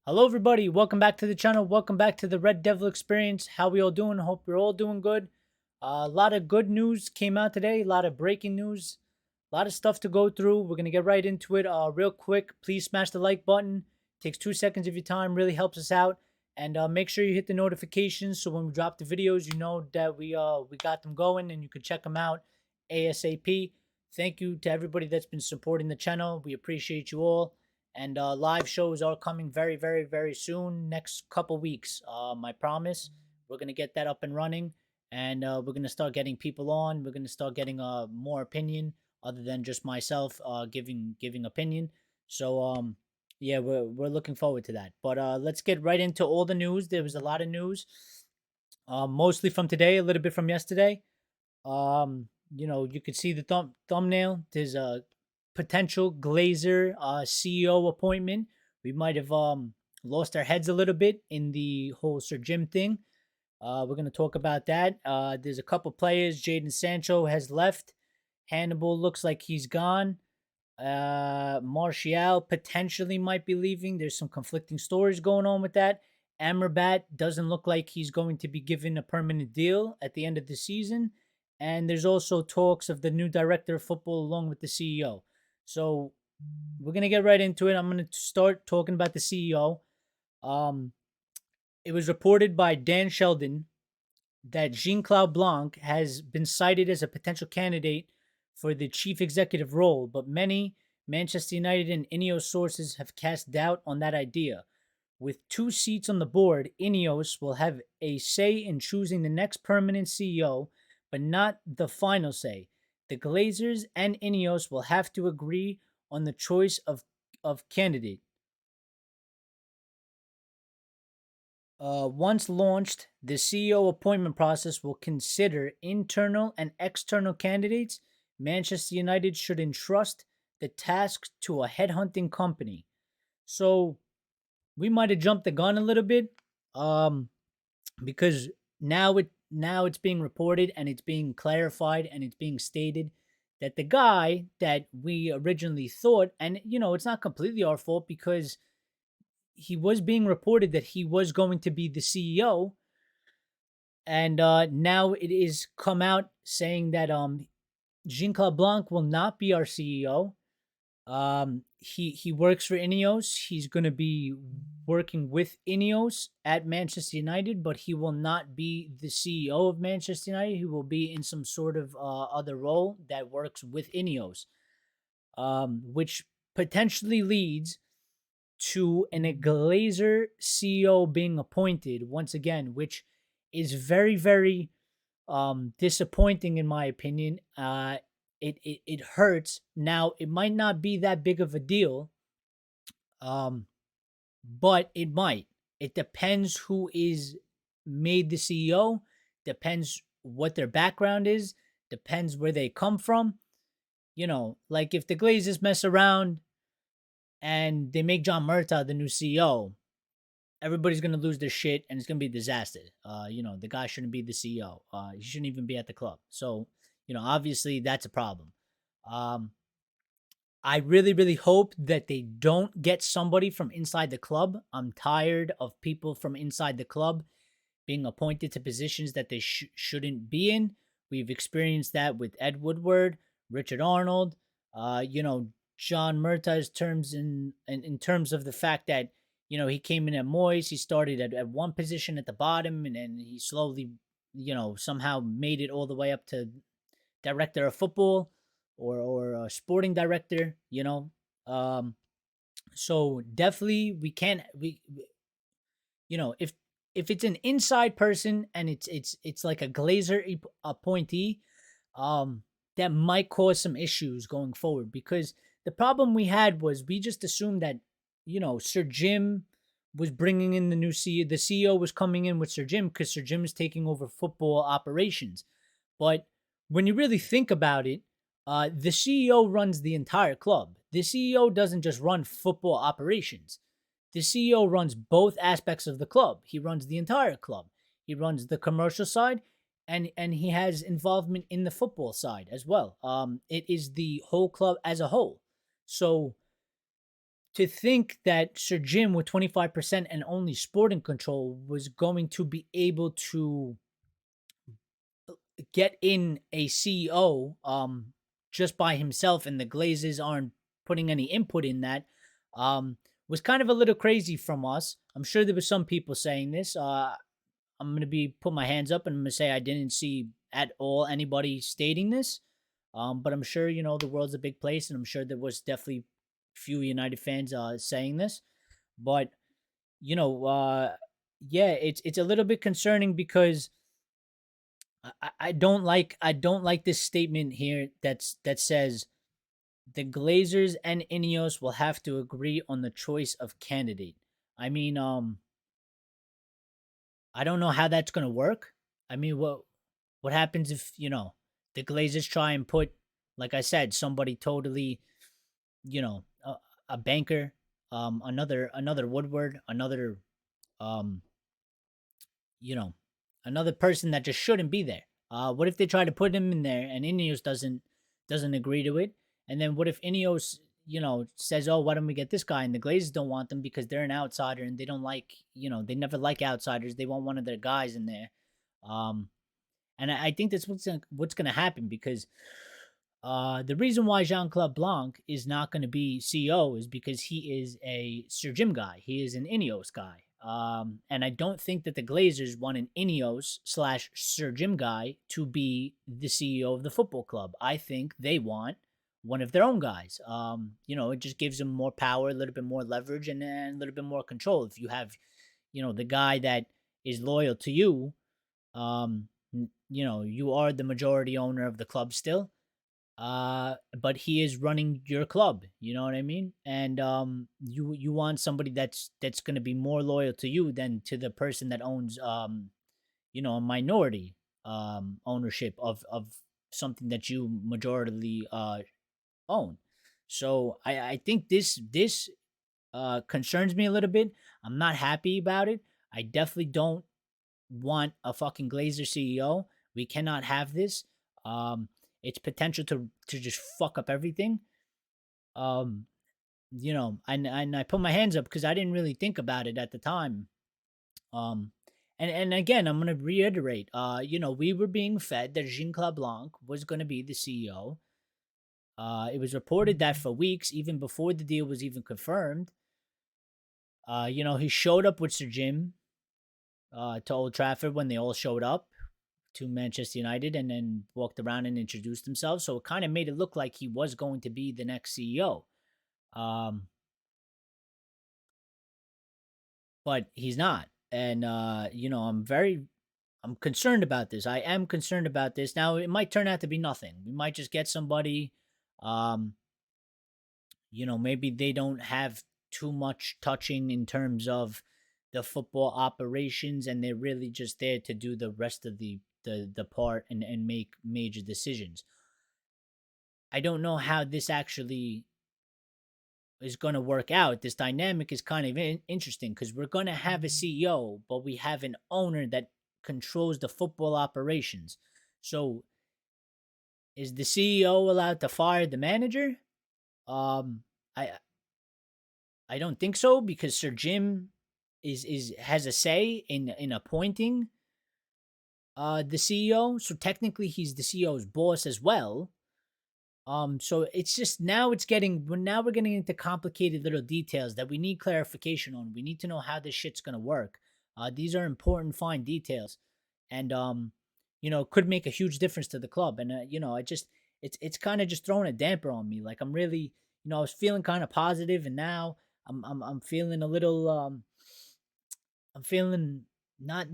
Hello everybody, welcome back to the channel. Welcome back to the Red Devil Experience. How we all doing? Hope you're all doing good. A lot of good news came out today. A lot of breaking news. A lot of stuff to go through. We're going to get right into it real quick. Please smash the like button. Takes 2 seconds of your time. Really helps us out. And make sure you hit the notifications so when we drop the videos, you know that we got them going and you can check them out ASAP. Thank you to everybody that's been supporting the channel. We appreciate you all. And live shows are coming very, very, very soon. Next couple weeks, I promise. We're going to get that up and running. And we're going to start getting people on. We're going to start getting more opinion other than just myself giving opinion. So, yeah, we're looking forward to that. But let's get right into all the news. There was a lot of news, mostly from today, a little bit from yesterday. You could see the thumbnail. There's a potential Glazer CEO appointment. We might have lost our heads a little bit in the whole Sir Jim thing. We're going to talk about that. There's a couple players. Jadon Sancho has left. Hannibal looks like he's gone. Martial potentially might be leaving. There's some conflicting stories going on with that. Amrabat doesn't look like he's going to be given a permanent deal at the end of the season. And there's also talks of the new director of football along with the CEO. So we're going to get right into it. I'm going to start talking about the CEO. It was reported by Dan Sheldon that Jean-Claude Blanc has been cited as a potential candidate for the chief executive role, but many Manchester United and Ineos sources have cast doubt on that idea. With 2 seats on the board, Ineos will have a say in choosing the next permanent CEO, but not the final say. The Glazers and Ineos will have to agree on the choice of candidate. Once launched, the CEO appointment process will consider internal and external candidates. Manchester United should entrust the task to a headhunting company. So we might have jumped the gun a little bit, because now it's being reported and it's being clarified and it's being stated that the guy that we originally thought, and it's not completely our fault because he was being reported that he was going to be the CEO, and now it is come out saying that Jean-Claude Blanc will not be our CEO. He works for Ineos. He's going to be working with Ineos at Manchester United, but he will not be the CEO of Manchester United. He will be in some sort of other role that works with Ineos, which potentially leads to a Glazer CEO being appointed once again, which is very, very disappointing in my opinion. It hurts. Now, it might not be that big of a deal, but it might. It depends who is made the CEO, depends what their background is, depends where they come from. Like if the Glazers mess around and they make John Murtaugh the new CEO, everybody's going to lose their shit and it's going to be a disaster. The guy shouldn't be the CEO. He shouldn't even be at the club. So, obviously that's a problem. I really, really hope that they don't get somebody from inside the club. I'm tired of people from inside the club being appointed to positions that they shouldn't be in. We've experienced that with Ed Woodward, Richard Arnold, John Murtaugh's terms in terms of the fact that, he came in at Moyes, he started at one position at the bottom, and then he slowly, somehow made it all the way up to director of football or sporting director, so definitely we can't, if it's an inside person and it's like a Glazer appointee, that might cause some issues going forward, because the problem we had was we just assumed that, Sir Jim was bringing in the new CEO. The CEO was coming in with Sir Jim because Sir Jim is taking over football operations. But when you really think about it, the CEO runs the entire club. The CEO doesn't just run football operations. The CEO runs both aspects of the club. He runs the entire club. He runs the commercial side, and he has involvement in the football side as well. It is the whole club as a whole. So to think that Sir Jim with 25% and only sporting control was going to be able to get in a CEO just by himself, and the Glazers aren't putting any input in that, was kind of a little crazy from us. I'm sure there was some people saying this. I'm gonna put my hands up and I'm gonna say I didn't see at all anybody stating this. But I'm sure the world's a big place, and I'm sure there was definitely few United fans saying this. But yeah, it's a little bit concerning because I don't like this statement here that says the Glazers and Ineos will have to agree on the choice of candidate. I mean, I don't know how that's gonna work. I mean, what happens if the Glazers try and put, like I said, somebody totally, a banker, another Woodward, um, you know, another person that just shouldn't be there. What if they try to put him in there and Ineos doesn't agree to it? And then what if Ineos, says, "Oh, why don't we get this guy?" And the Glazers don't want them because they're an outsider and they don't like, they never like outsiders. They want one of their guys in there. Um, and I think that's what's gonna happen because the reason why Jean-Claude Blanc is not going to be CEO is because he is a Sir Jim guy. He is an Ineos guy. And I don't think that the Glazers want an Ineos / Sir Jim guy to be the CEO of the football club. I think they want one of their own guys. It just gives them more power, a little bit more leverage, and a little bit more control. If you have, the guy that is loyal to you, you are the majority owner of the club still, but he is running your club, you know what I mean? And you want somebody that's going to be more loyal to you than to the person that owns a minority ownership of something that you majority own. So I think this concerns me a little bit. I'm not happy about it. I definitely don't want a fucking Glazer CEO. We cannot have this. It's potential to just fuck up everything. Um, and I put my hands up because I didn't really think about it at the time. Um, and again, I'm gonna reiterate. We were being fed that Jean Claude Blanc was gonna be the CEO. It was reported that for weeks, even before the deal was even confirmed. He showed up with Sir Jim to Old Trafford when they all showed up to Manchester United and then walked around and introduced himself. So it kind of made it look like he was going to be the next CEO. But he's not. And, I'm concerned about this. I am concerned about this. Now, it might turn out to be nothing. We might just get somebody, um, maybe they don't have too much touching in terms of the football operations and they're really just there to do the rest of the part and make major decisions. I don't know how this actually is going to work out. This dynamic is kind of interesting because we're going to have a CEO, but we have an owner that controls the football operations. So is the CEO allowed to fire the manager? Um, I I don't think so because Sir Jim has a say in appointing the CEO. So technically he's the CEO's boss as well. So it's just now we're getting into complicated little details that we need clarification on. We need to know how this shit's gonna work. These are important, fine details, and could make a huge difference to the club. And it's kind of just throwing a damper on me. Like I'm really, I was feeling kind of positive, and now I'm feeling a little I'm feeling not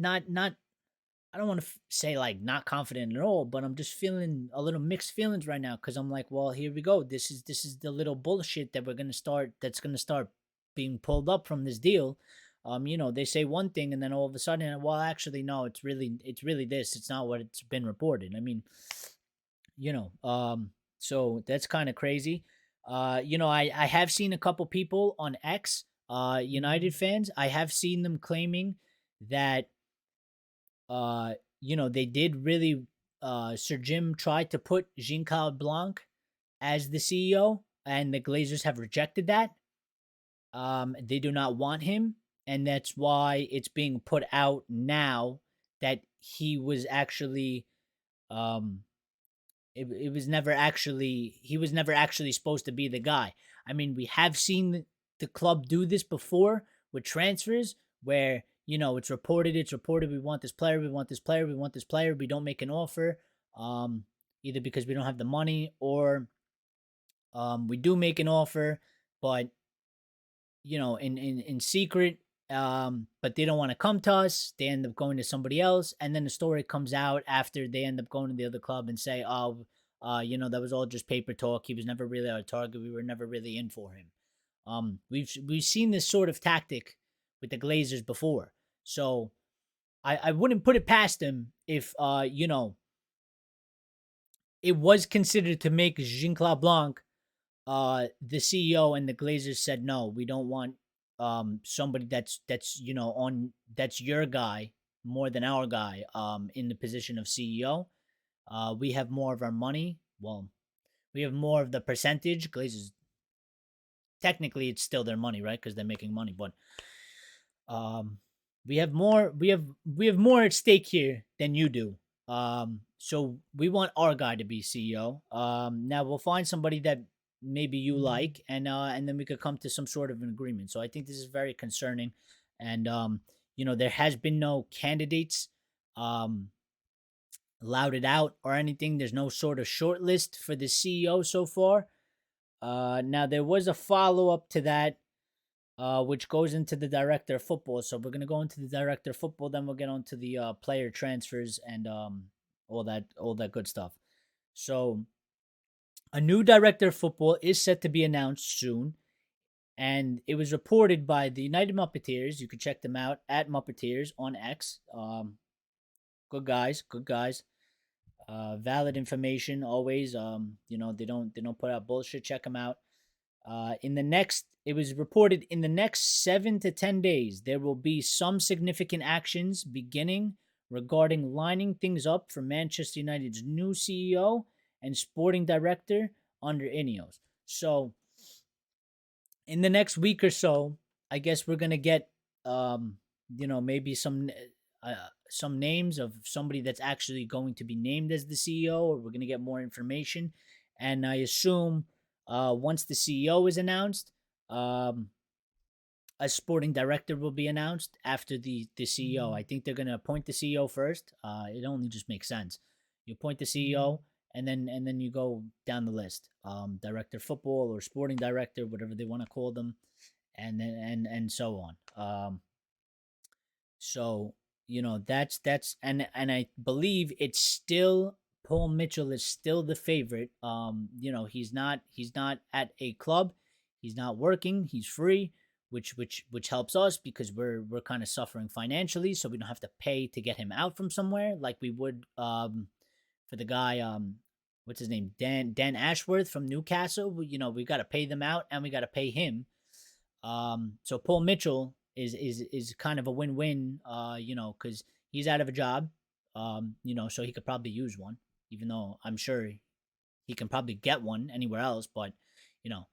I don't want to say like not confident at all, but I'm just feeling a little mixed feelings right now because I'm like, well, here we go. This is the little bullshit that we're gonna start. That's gonna start being pulled up from this deal. They say one thing and then all of a sudden, well, actually, no, it's really this. It's not what it's been reported. I mean, so that's kind of crazy. I have seen a couple people on X, United fans. I have seen them claiming that they did really Sir Jim tried to put Jean-Claude Blanc as the CEO and the Glazers have rejected that. They do not want him, and that's why it's being put out now that um, it was never actually he was never actually supposed to be the guy. I mean, we have seen the club do this before with transfers where, it's reported we want this player, we want this player, we want this player, we don't make an offer, um either because we don't have the money, or we do make an offer, but in secret, but they don't want to come to us. They end up going to somebody else, and then the story comes out after they end up going to the other club and say, "Oh, that was all just paper talk. He was never really our target. We were never really in for him." We've seen this sort of tactic with the Glazers before, so I wouldn't put it past them if it was considered to make Jean Claude Blanc the CEO, and the Glazers said, no, we don't want somebody that's on that's your guy more than our guy in the position of CEO. We have more of our money. Well, we have more of the percentage. Glazers, technically it's still their money, right? Because they're making money, but um we have more at stake here than you do. So we want our guy to be CEO. Now we'll find somebody that maybe you like, and then we could come to some sort of an agreement. So I think this is very concerning, and there has been no candidates um lauded out or anything. There's no sort of short list for the CEO so far. Now there was a follow up to that, which goes into the director of football. So we're gonna go into the director of football, then we'll get on to the player transfers and all that good stuff. So a new director of football is set to be announced soon, and it was reported by the United Muppeteers. You can check them out at Muppeteers on X. Good guys, good guys. Valid information always. They don't put out bullshit. Check them out. It was reported in the next 7 to 10 days, there will be some significant actions beginning regarding lining things up for Manchester United's new CEO and sporting director under Ineos. So, in the next week or so, I guess we're gonna get, maybe some names of somebody that's actually going to be named as the CEO, or we're gonna get more information. And I assume, once the CEO is announced, um, a sporting director will be announced after the CEO. I think they're going to appoint the CEO first. It only just makes sense. You appoint the CEO, and then you go down the list. Director of football or sporting director, whatever they want to call them, and so on. So that's and I believe it's still Paul Mitchell is still the favorite. He's not at a club, he's not working, he's free, which helps us because we're kind of suffering financially, so we don't have to pay to get him out from somewhere like we would for the guy, what's his name, Dan Ashworth from Newcastle. We got to pay them out and we got to pay him. So Paul Mitchell is kind of a win-win, because he's out of a job, so he could probably use one, even though I'm sure he can probably get one anywhere else, but you know,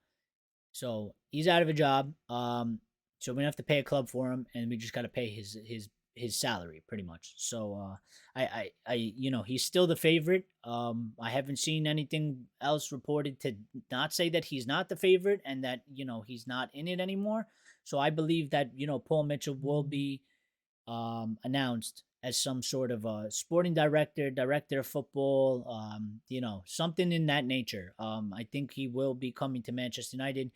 so he's out of a job. So we don't have to pay a club for him, and we just got to pay his salary pretty much. So he's still the favorite. I haven't seen anything else reported to not say that he's not the favorite and that he's not in it anymore. So I believe that Paul Mitchell will be announced as some sort of a sporting director of football, something in that nature. I think he will be coming to Manchester United,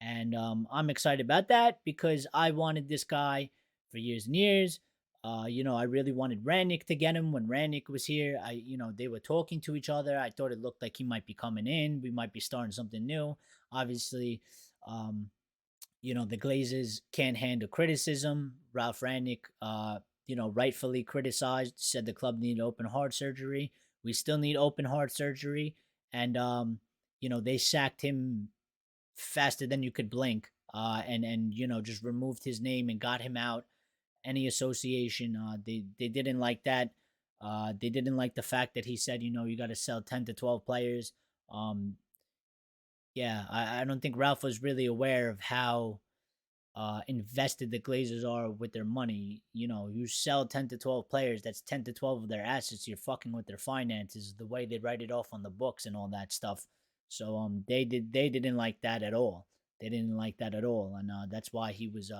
and I'm excited about that because I wanted this guy for years and years. I really wanted Ranić to get him when Ranić was here. They were talking to each other. I thought it looked like he might be coming in. We might be starting something new. Obviously, the Glazers can't handle criticism. Ralph Ranić, rightfully criticized, said the club needed open heart surgery. We still need open heart surgery. And, they sacked him faster than you could blink, and just removed his name and got him out. Any association, they didn't like that. They didn't like the fact that he said, you got to sell 10 to 12 players. Yeah, I don't think Ralph was really aware of how invested the Glazers are with their money. You know, you sell 10 to 12 players, that's 10 to 12 of their assets. You're fucking with their finances, the way they write it off on the books and all that stuff. So they didn't like that at all. They didn't like that at all, and that's why he was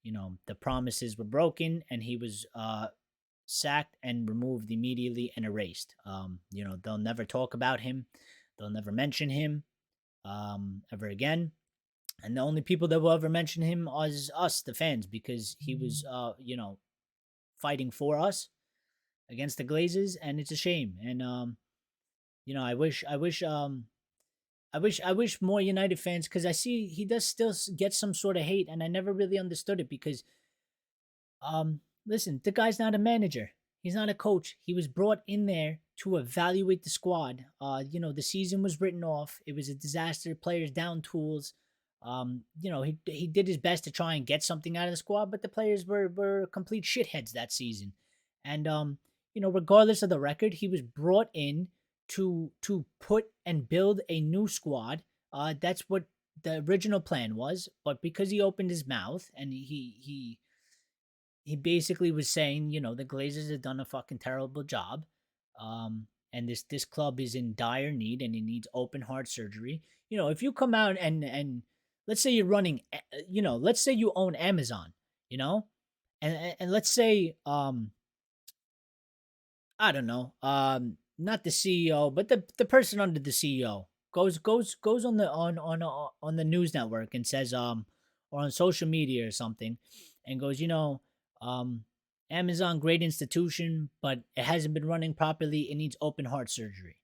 the promises were broken, and he was sacked and removed immediately and erased. They'll never talk about him. They'll never mention him ever again. And the only people that will ever mention him is us, the fans, because he was, fighting for us against the Glazers, and it's a shame. And I wish more United fans, because I see he does still get some sort of hate, and I never really understood it because, listen, the guy's not a manager. He's not a coach. He was brought in there to evaluate the squad. The season was written off. It was a disaster. Players down tools. He did his best to try and get something out of the squad, but the players were complete shitheads that season. And regardless of the record, he was brought in to put and build a new squad. That's what the original plan was. But because he opened his mouth and he basically was saying, the Glazers have done a fucking terrible job. And this club is in dire need, and it needs open heart surgery. If you come out and let's say you're running, let's say you own Amazon, and let's say, I don't know, not the CEO, but the person under the CEO goes on the news network and says, or on social media or something, and goes, Amazon, great institution, but it hasn't been running properly. It needs open heart surgery.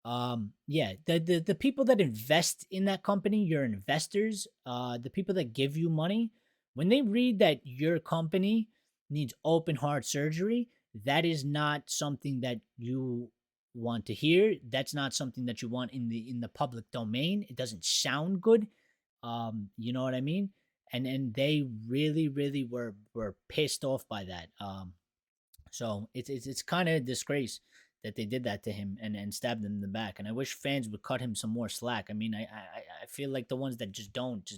The people that invest in that company, your investors, the people that give you money, when they read that your company needs open heart surgery, that is not something that you want to hear. That's not something that you want in the public domain. It doesn't sound good. You know what I mean? And they really, really were pissed off by that. So it's kind of a disgrace that they did that to him and stabbed him in the back. And I wish fans would cut him some more slack. I mean, I feel like the ones that just don't,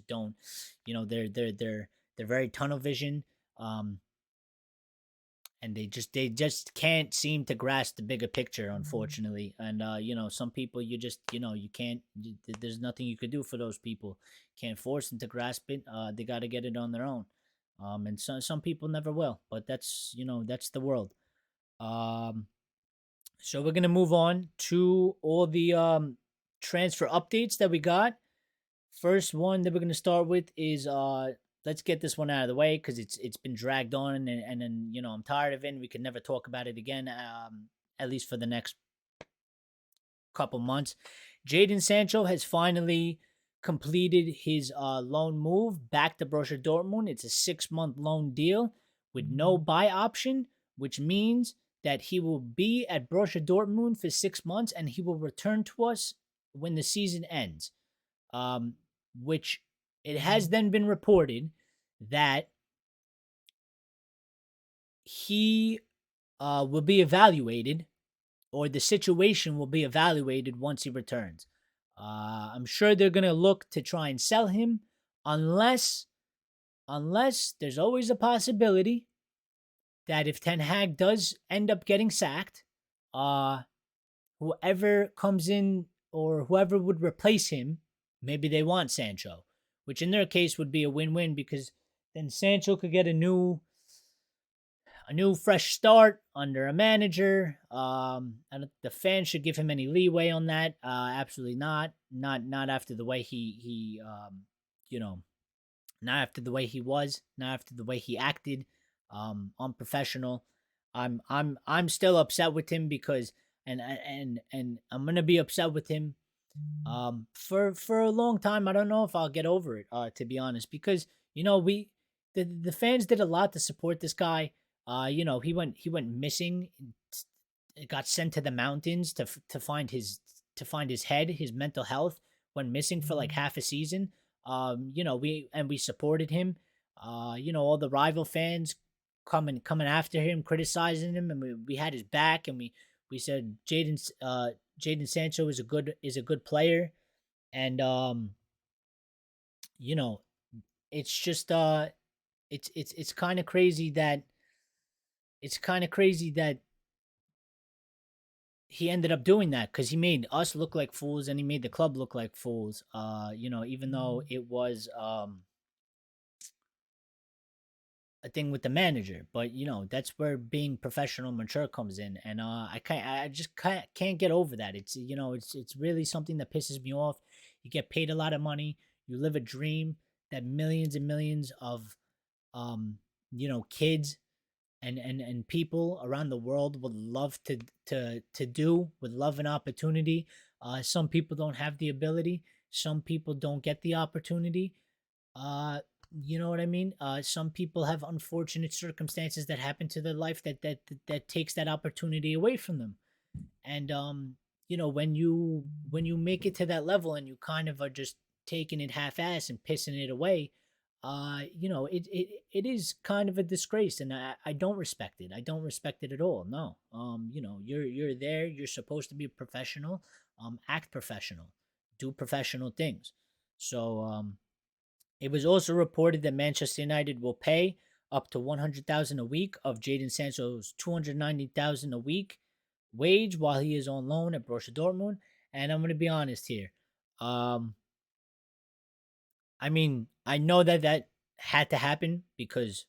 they're very tunnel vision. And they just can't seem to grasp the bigger picture, unfortunately. And some people you can't. There's nothing you could do for those people. Can't force them to grasp it. They got to get it on their own. And some people never will. But that's the world. So we're gonna move on to all the transfer updates that we got. First one that we're gonna start with is let's get this one out of the way because it's been dragged on and then I'm tired of it and we can never talk about it again, at least for the next couple months. Jadon Sancho has finally completed his loan move back to Borussia Dortmund. It's a 6-month loan deal with no buy option, which means that he will be at Borussia Dortmund for 6 months and he will return to us when the season ends. Which it has then been reported that he will be evaluated, or the situation will be evaluated once he returns. I'm sure they're going to look to try and sell him unless there's always a possibility that if Ten Hag does end up getting sacked, whoever comes in or whoever would replace him, maybe they want Sancho, which in their case would be a win-win because then Sancho could get a new fresh start under a manager. And the fans should give him any leeway on that. Absolutely not. Not after the way he not after the way he was, not after the way he acted. Unprofessional. I'm still upset with him because and I'm gonna be upset with him for a long time. I don't know if I'll get over it, to be honest, because the fans did a lot to support this guy. He went missing, got sent to the mountains to find his head, his mental health. Went missing for like half a season. We supported him. All the rival fans coming after him, criticizing him, and we had his back, and we said Jadon Sancho is a good player, and it's just it's kind of crazy that he ended up doing that because he made us look like fools and he made the club look like fools. Even though it was a thing with the manager, but that's where being professional, mature comes in, and I just can't get over that. It's really something that pisses me off. You get paid a lot of money, you live a dream that millions and millions of kids and people around the world would love to do, would love an opportunity. Some people don't have the ability. Some people don't get the opportunity. Uh, you know what I mean? Some people have unfortunate circumstances that happen to their life that takes that opportunity away from them. And when you make it to that level and you kind of are just taking it half-ass and pissing it away, it is kind of a disgrace, and I don't respect it. I don't respect it at all. No. You're there. You're supposed to be a professional. Act professional. Do professional things. So it was also reported that Manchester United will pay up to 100,000 a week of Jadon Sancho's 290,000 a week wage while he is on loan at Borussia Dortmund. And I'm going to be honest here. Um, I mean, I know that had to happen because,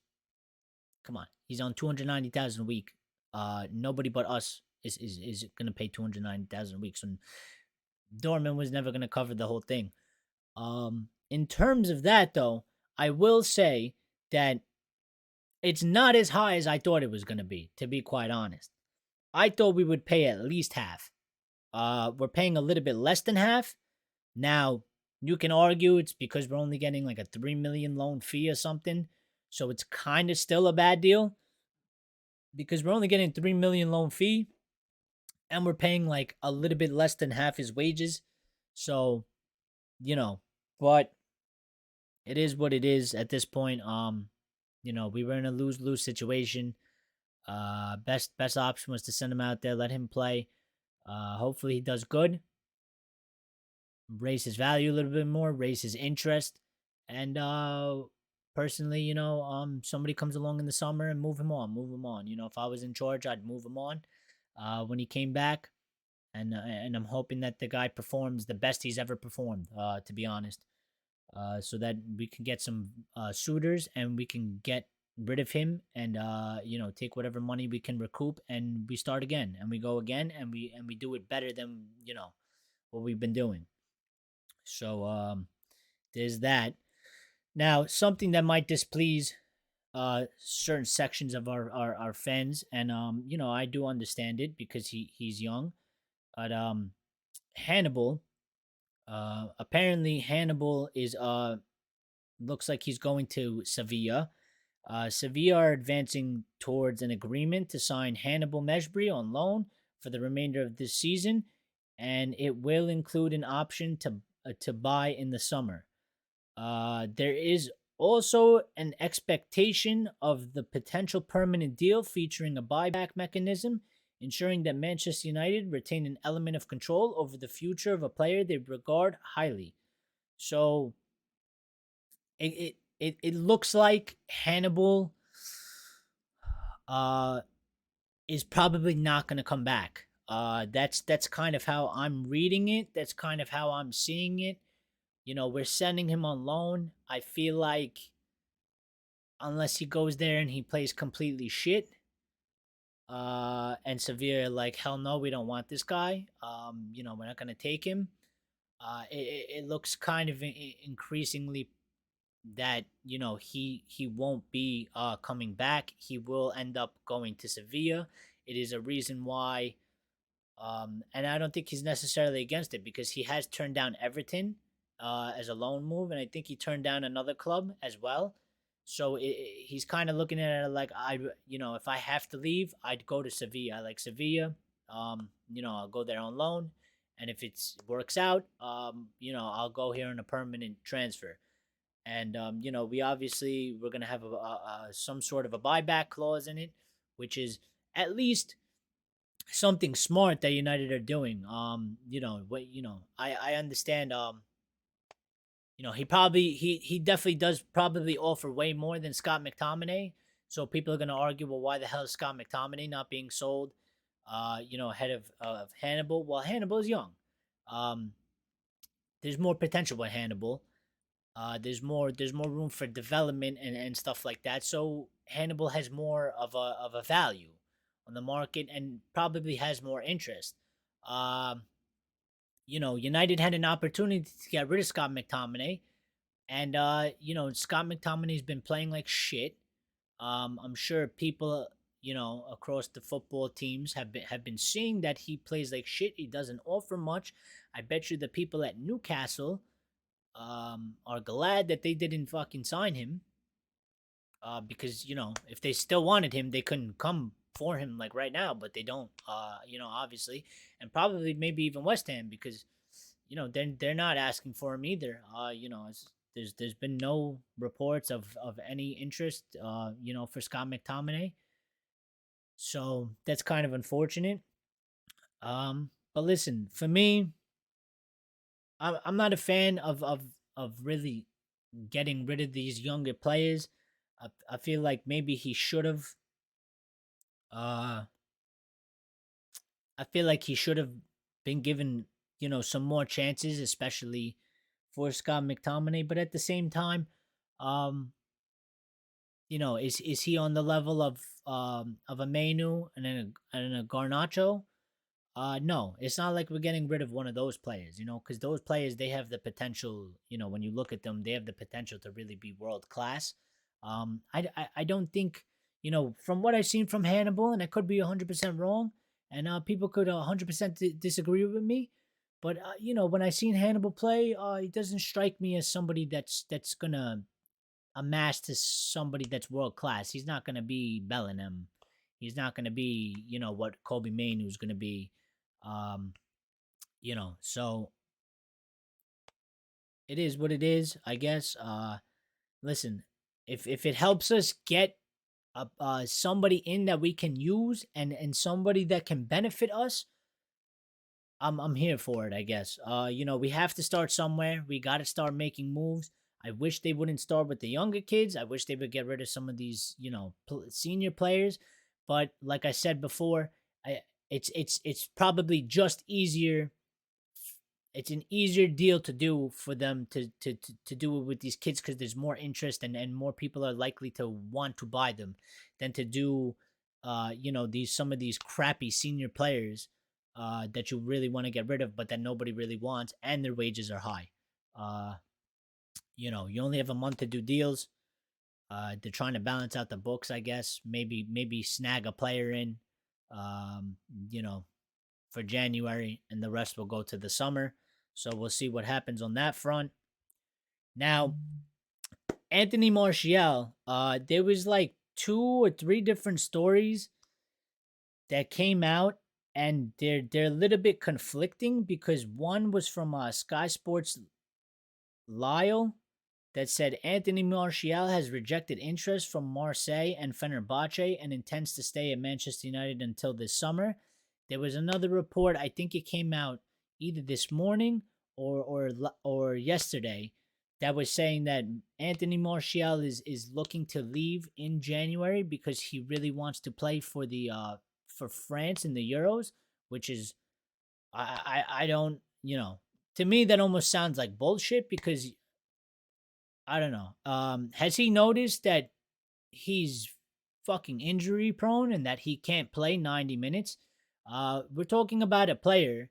come on, he's on 290,000 a week. Nobody but us is going to pay 290,000 a week. So Dortmund was never going to cover the whole thing. In terms of that, though, I will say that it's not as high as I thought it was going to be quite honest. I thought we would pay at least half. We're paying a little bit less than half. Now, you can argue it's because we're only getting like a 3 million loan fee or something. So it's kind of still a bad deal because we're only getting 3 million loan fee and we're paying like a little bit less than half his wages. So, but it is what it is at this point. We were in a lose-lose situation. Best option was to send him out there, let him play. Hopefully he does good. Raise his value a little bit more, raise his interest, and personally, somebody comes along in the summer and move him on. If I was in charge, I'd move him on. When he came back, and I'm hoping that the guy performs the best he's ever performed. To be honest, so that we can get some suitors and we can get rid of him and take whatever money we can recoup and we start again and we go again and we do it better than what we've been doing. So there's that. Now, something that might displease certain sections of our fans, and I do understand it because he's young. But Hannibal, apparently Hannibal is looks like he's going to Sevilla. Sevilla are advancing towards an agreement to sign Hannibal Mejbri on loan for the remainder of this season, and it will include an option to buy in the summer. There is also an expectation of the potential permanent deal featuring a buyback mechanism, ensuring that Manchester United retain an element of control over the future of a player they regard highly. So it looks like Hannibal is probably not going to come back. That's kind of how I'm reading it. That's kind of how I'm seeing it. We're sending him on loan. I feel like unless he goes there and he plays completely shit, and Sevilla like, hell no, we don't want this guy. We're not going to take him. It looks kind of increasingly that he won't be coming back. He will end up going to Sevilla. It is a reason why, and I don't think he's necessarily against it because he has turned down Everton as a loan move, and I think he turned down another club as well. So he's kind of looking at it like if I have to leave, I'd go to Sevilla. I like Sevilla. I'll go there on loan, and if it works out, I'll go here on a permanent transfer. And we're gonna have some sort of a buyback clause in it, which is at least something smart that United are doing. I understand He definitely does probably offer way more than Scott McTominay. So people are going to argue, well, why the hell is Scott McTominay not being sold? Ahead of Hannibal. Well, Hannibal is young. Um, there's more potential with Hannibal. There's more room for development and stuff like that. So Hannibal has more of a value on the market and probably has more interest. Um, United had an opportunity to get rid of Scott McTominay, and Scott McTominay's been playing like shit. I'm sure people, across the football teams have been seeing that he plays like shit. He doesn't offer much. I bet you the people at Newcastle are glad that they didn't fucking sign him. Because if they still wanted him, they couldn't come for him like right now, but they don't. Obviously, and probably maybe even West Ham because they're not asking for him either. There's been no reports of any interest. For Scott McTominay, so that's kind of unfortunate. But listen, for me, I'm not a fan of really getting rid of these younger players. I feel like maybe he should have. Uh, I feel like he should have been given, some more chances, especially for Scott McTominay. But at the same time, um, is he on the level of a Mainu and a Garnacho? No, it's not like we're getting rid of one of those players, because those players they have the potential. When you look at them, they have the potential to really be world class. I don't think from what I've seen from Hannibal, and I could be 100% wrong, and people could 100% disagree with me. But when I seen Hannibal play, he doesn't strike me as somebody that's gonna amass to somebody that's world class. He's not gonna be Bellingham. He's not gonna be what Kobe Mainoo's gonna be. Um, so it is what it is, I guess. Listen, if it helps us get somebody in that we can use and somebody that can benefit us, I'm here for it, I guess. We have to start somewhere. We got to start making moves. I wish they wouldn't start with the younger kids. I wish they would get rid of some of these, senior players. But like I said before, it's probably just easier. It's an easier deal to do for them to do it with these kids because there's more interest and more people are likely to want to buy them than to do, these some of these crappy senior players that you really want to get rid of, but that nobody really wants, and their wages are high. Uh, you only have a month to do deals. They're trying to balance out the books, I guess. Maybe snag a player in, um, you know, for January, and the rest will go to the summer. So we'll see what happens on that front. Now, Anthony Martial, there was like 2 or 3 different stories that came out, and they're a little bit conflicting because one was from Sky Sports Lyle that said Anthony Martial has rejected interest from Marseille and Fenerbahce and intends to stay at Manchester United until this summer. There was another report, I think it came out either this morning or yesterday, that was saying that Anthony Martial is looking to leave in January because he really wants to play for France in the Euros, which is I don't, to me that almost sounds like bullshit because I don't know. Has he noticed that he's fucking injury prone and that he can't play 90 minutes? We're talking about a player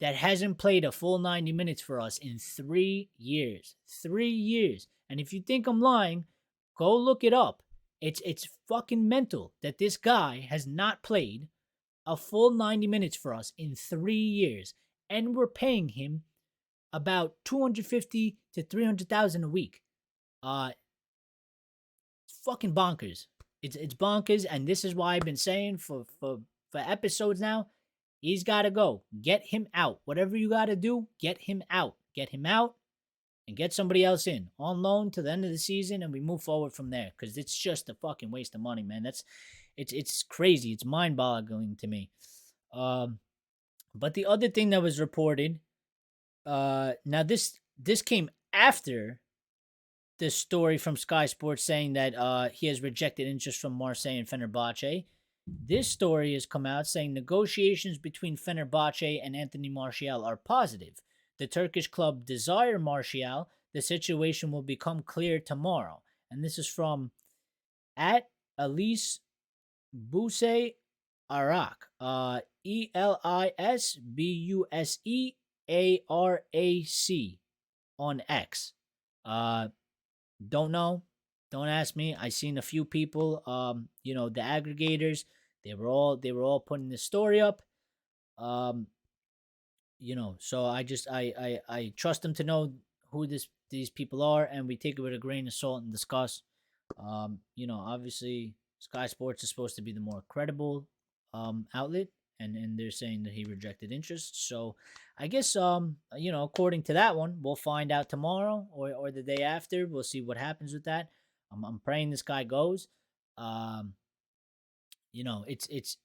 that hasn't played a full 90 minutes for us in 3 years. 3 years. And if you think I'm lying, go look it up. It's fucking mental that this guy has not played a full 90 minutes for us in 3 years, and we're paying him about 250 to 300,000 a week. Fucking bonkers. It's bonkers, and this is why I've been saying for episodes now, he's got to go. Get him out. Whatever you got to do, get him out. Get him out and get somebody else in on loan to the end of the season, and we move forward from there because it's just a fucking waste of money, man. It's crazy. It's mind-boggling to me. But the other thing that was reported, now this came after the story from Sky Sports saying that he has rejected interest from Marseille and Fenerbahce. This story has come out saying negotiations between Fenerbahce and Anthony Martial are positive. The Turkish club desire Martial. The situation will become clear tomorrow. And this is from at Elise Buse Arak. ELISBUSEARAC on X. Don't know. Don't ask me. I seen a few people, the aggregators, they were all putting this story up. So I trust them to know who these people are, and we take it with a grain of salt and discuss. Obviously Sky Sports is supposed to be the more credible outlet, and they're saying that he rejected interest. So I guess according to that one, we'll find out tomorrow or the day after. We'll see what happens with that. I'm praying this guy goes. It's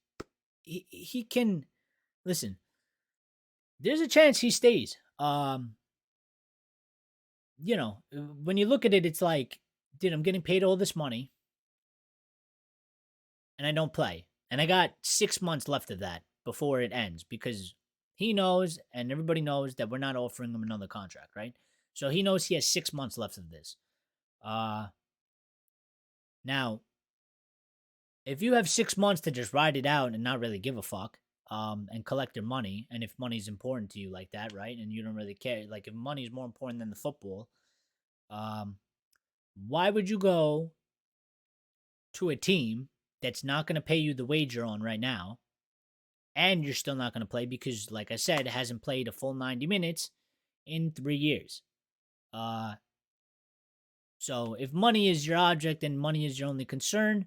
he can listen. There's a chance he stays. When you look at it, it's like, dude, I'm getting paid all this money and I don't play. And I got 6 months left of that before it ends, because he knows and everybody knows that we're not offering him another contract, right? So he knows he has 6 months left of this. Now, if you have 6 months to just ride it out and not really give a fuck, and collect your money, and if money's important to you like that, right, and you don't really care, like if money is more important than the football, why would you go to a team that's not going to pay you the wage you're on right now, and you're still not going to play because, like I said, it hasn't played a full 90 minutes in 3 years? So if money is your object and money is your only concern,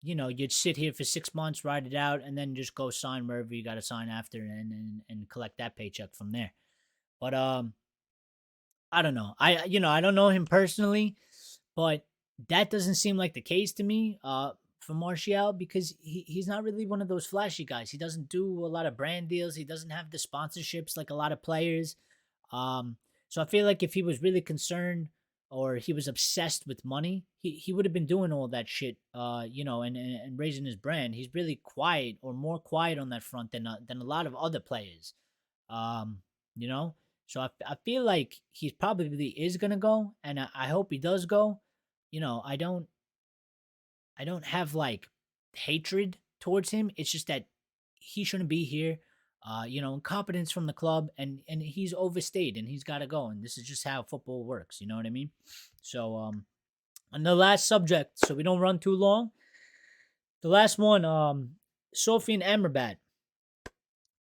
you'd sit here for 6 months, ride it out, and then just go sign wherever you got to sign after, and collect that paycheck from there. But I don't know. I don't know him personally, but that doesn't seem like the case to me. For Martial, because he's not really one of those flashy guys. He doesn't do a lot of brand deals. He doesn't have the sponsorships like a lot of players. So I feel like if he was really concerned or he was obsessed with money, he would have been doing all that shit, and raising his brand. He's really quiet, or more quiet on that front than a lot of other players. So I feel like he probably is gonna go, and I hope he does go. I don't have like hatred towards him. It's just that he shouldn't be here. Incompetence from the club, and he's overstayed, and he's got to go. And this is just how football works. You know what I mean? So, on the last subject, so we don't run too long. The last one, Sofian Amrabat.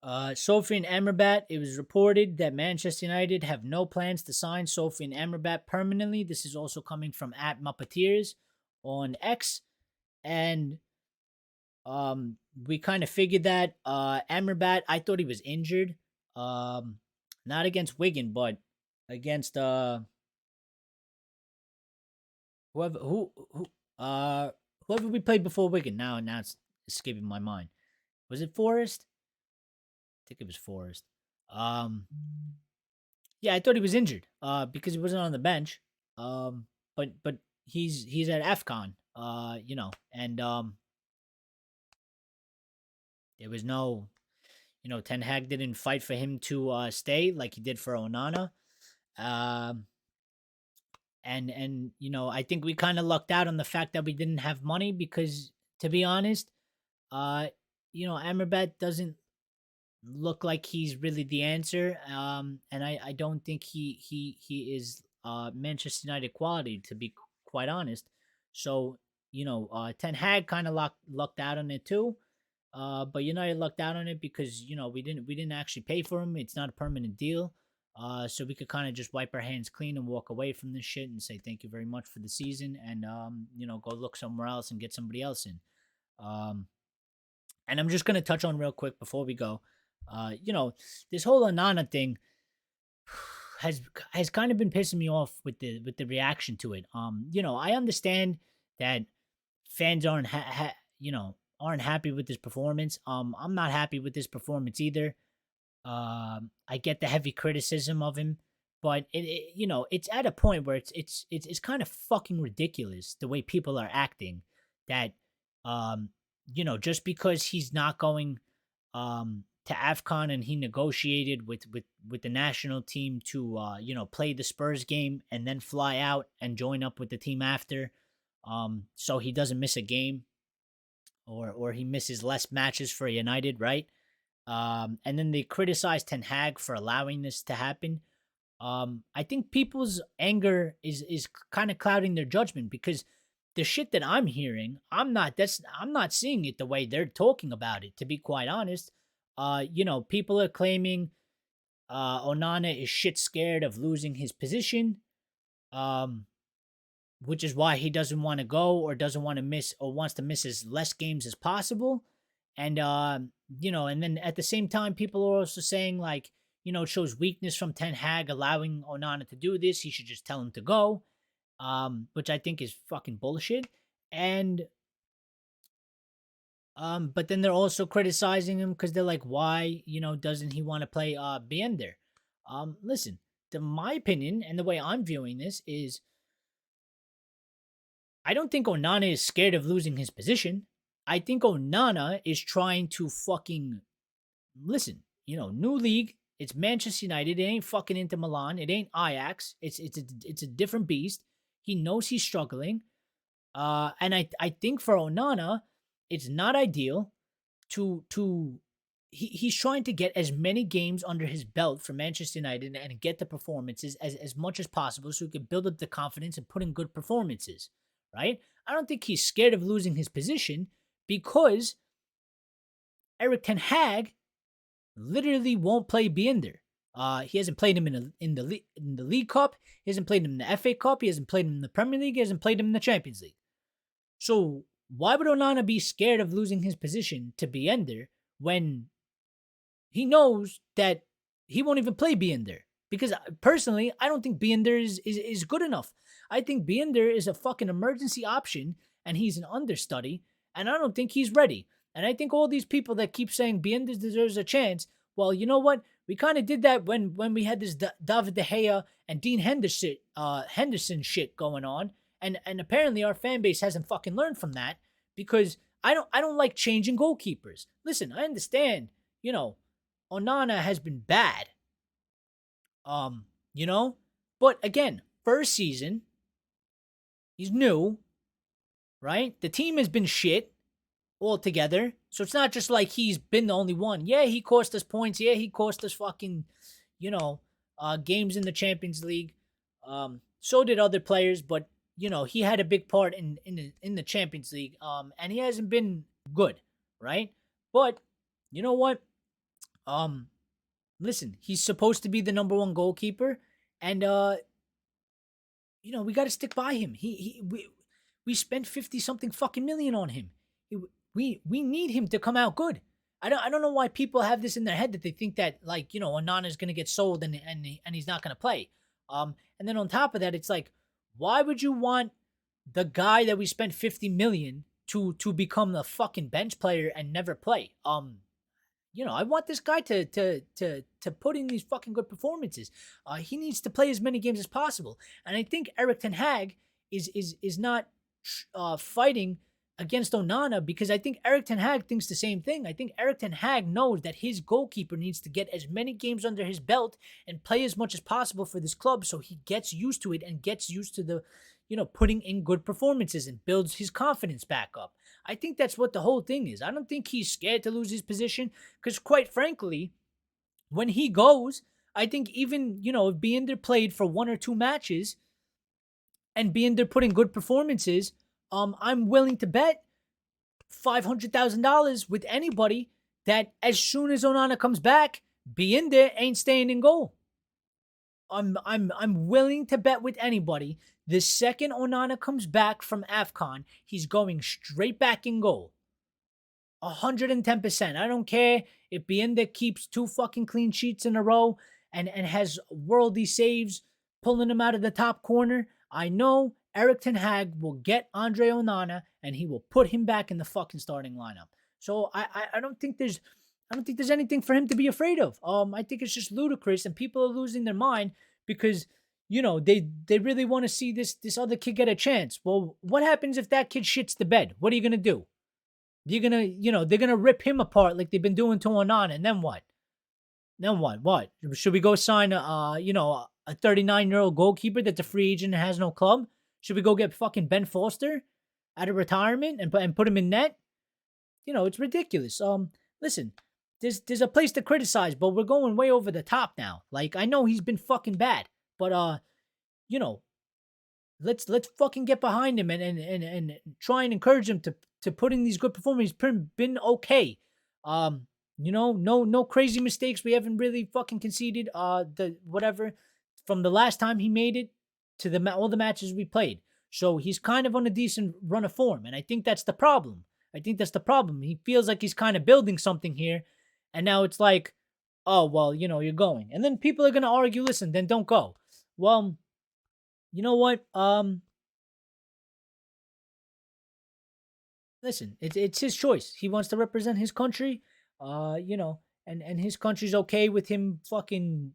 Sofian Amrabat, it was reported that Manchester United have no plans to sign Sofian Amrabat permanently. This is also coming from at Muppeteers on X. And we kind of figured that Amrabat, I thought he was injured. Not against Wigan, but against whoever we played before Wigan. Now it's escaping my mind. Was it Forest? I think it was Forest. Yeah, I thought he was injured. Because he wasn't on the bench. But he's at AFCON. And there was no, Ten Hag didn't fight for him to stay like he did for Onana. And I think we kind of lucked out on the fact that we didn't have money because, to be honest, Amrabat doesn't look like he's really the answer. And I don't think he is Manchester United quality, to be quite honest. So, Ten Hag kind of lucked out on it too. But United lucked out on it because we didn't actually pay for him. It's not a permanent deal, so we could kind of just wipe our hands clean and walk away from this shit and say thank you very much for the season, and go look somewhere else and get somebody else in. And I'm just gonna touch on real quick before we go. This whole Onana thing has kind of been pissing me off with the reaction to it. I understand that fans aren't happy with his performance. I'm not happy with this performance either. I get the heavy criticism of him But it's at a point where it's kind of fucking ridiculous the way people are acting. That just because he's not going to AFCON and he negotiated with the national team to play the Spurs game and then fly out and join up with the team after, so he doesn't miss a game, or he misses less matches for United, right? And then they criticize Ten Hag for allowing this to happen. I think people's anger is kind of clouding their judgment, because the shit that I'm hearing, I'm not seeing it the way they're talking about it, to be quite honest. People are claiming Onana is shit scared of losing his position, which is why he doesn't want to go, or doesn't want to miss, or wants to miss as less games as possible. And and then at the same time, people are also saying, like, it shows weakness from Ten Hag allowing Onana to do this. He should just tell him to go, which I think is fucking bullshit. And but then they're also criticizing him because they're like, why, doesn't he want to play Biender? Listen, to my opinion and the way I'm viewing this is, I don't think Onana is scared of losing his position. I think Onana is trying to fucking listen. New league. It's Manchester United. It ain't fucking Inter Milan. It ain't Ajax. It's a different beast. He knows he's struggling. And I think for Onana, it's not ideal he's trying to get as many games under his belt for Manchester United and get the performances as much as possible, so he can build up the confidence and put in good performances, right? I don't think he's scared of losing his position, because Erik Ten Hag literally won't play Biender. He hasn't played him in the League Cup. He hasn't played him in the FA Cup. He hasn't played him in the Premier League. He hasn't played him in the Champions League. So why would Onana be scared of losing his position to Biender when he knows that he won't even play Biender? Because personally, I don't think Biender is good enough. I think Biender is a fucking emergency option, and he's an understudy, and I don't think he's ready. And I think all these people that keep saying Biender deserves a chance, well, you know what? We kind of did that when we had this David De Gea and Dean Henderson shit going on, and apparently our fan base hasn't fucking learned from that, because I don't like changing goalkeepers. Listen, I understand, Onana has been bad, but again, first season, he's new, right? The team has been shit altogether. So it's not just like he's been the only one. Yeah, he cost us points. Yeah, he cost us fucking, games in the Champions League. So did other players, but he had a big part in the Champions League. And he hasn't been good, right? But you know what? Listen, he's supposed to be the number one goalkeeper, and we got to stick by him. We spent 50 something fucking million on him. We need him to come out good. I don't know why people have this in their head that they think that, like, Onana is going to get sold and he's not going to play. And then on top of that, it's like, why would you want the guy that we spent 50 million to become the fucking bench player and never play? I want this guy to put in these fucking good performances. He needs to play as many games as possible. And I think Erik Ten Hag is not fighting against Onana, because I think Erik Ten Hag thinks the same thing. I think Erik Ten Hag knows that his goalkeeper needs to get as many games under his belt and play as much as possible for this club, so he gets used to it and gets used to the, putting in good performances and builds his confidence back up. I think that's what the whole thing is. I don't think he's scared to lose his position, because quite frankly, when he goes, I think even, if Biender played for one or two matches and Biender put in good performances, I'm willing to bet $500,000 with anybody that as soon as Onana comes back, Biender ain't staying in goal. I'm willing to bet with anybody the second Onana comes back from AFCON, he's going straight back in goal. 110%. I don't care if Biender keeps 2 fucking clean sheets in a row and has worldy saves pulling him out of the top corner. I know Erik Ten Hag will get Andre Onana and he will put him back in the fucking starting lineup. So I don't think there's anything for him to be afraid of. I think it's just ludicrous, and people are losing their mind because they really want to see this other kid get a chance. Well, what happens if that kid shits the bed? What are you gonna do? You're gonna, they're gonna rip him apart like they've been doing to Onana, and then what? Then what? What should we go sign a 39-year-old goalkeeper that's a free agent and has no club? Should we go get fucking Ben Foster out of retirement and put him in net? It's ridiculous. Listen, there's a place to criticize, but we're going way over the top now. Like, I know he's been fucking bad, but let's fucking get behind him and try and encourage him to put in these good performances. He's been okay. No crazy mistakes. We haven't really fucking conceded the whatever from the last time he made it to all the matches we played. So he's kind of on a decent run of form, and I think that's the problem. He feels like he's kind of building something here, and now it's like, oh, well, you're going. And then people are going to argue, listen, then don't go. Well, you know what? Listen, it's his choice. He wants to represent his country, and his country's okay with him fucking,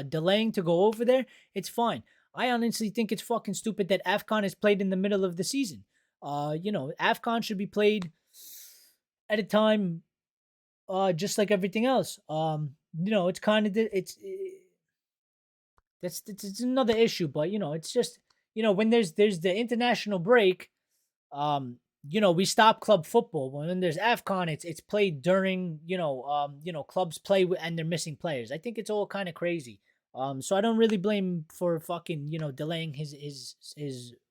delaying to go over there. It's fine. I honestly think it's fucking stupid that AFCON is played in the middle of the season. AFCON should be played at a time, just like everything else. It's kind of it's another issue, but it's just when there's the international break, we stop club football. When there's AFCON, it's played during clubs play and they're missing players. I think it's all kind of crazy. So I don't really blame for fucking delaying his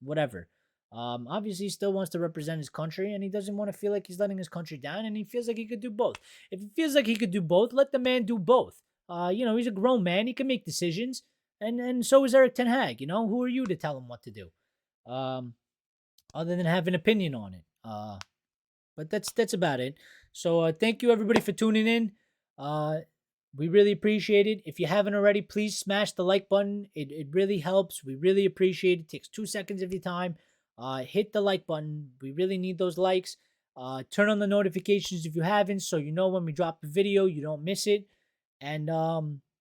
whatever. Obviously he still wants to represent his country, and he doesn't want to feel like he's letting his country down, and he feels like he could do both. If he feels like he could do both, let the man do both. He's a grown man. He can make decisions, and so is Erik ten Hag. Who are you to tell him what to do? Other than have an opinion on it. But that's about it. So thank you everybody for tuning in. We really appreciate it. If you haven't already, please smash the like button. It really helps. We really appreciate it. It takes 2 seconds of your time. Hit the like button. We really need those likes. Turn on the notifications if you haven't, so when we drop a video, you don't miss it. And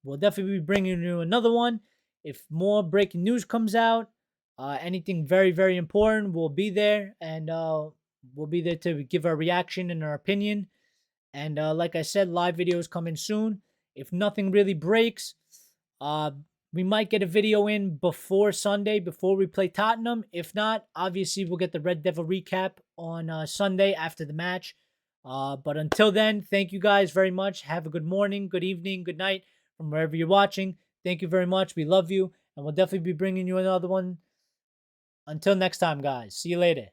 we'll definitely be bringing you another one. If more breaking news comes out, anything very, very important, we'll be there. And we'll be there to give our reaction and our opinion. And like I said, live videos coming soon. If nothing really breaks, we might get a video in before Sunday, before we play Tottenham. If not, obviously we'll get the Red Devil recap on Sunday after the match. But until then, thank you guys very much. Have a good morning, good evening, good night from wherever you're watching. Thank you very much. We love you, and we'll definitely be bringing you another one. Until next time, guys. See you later.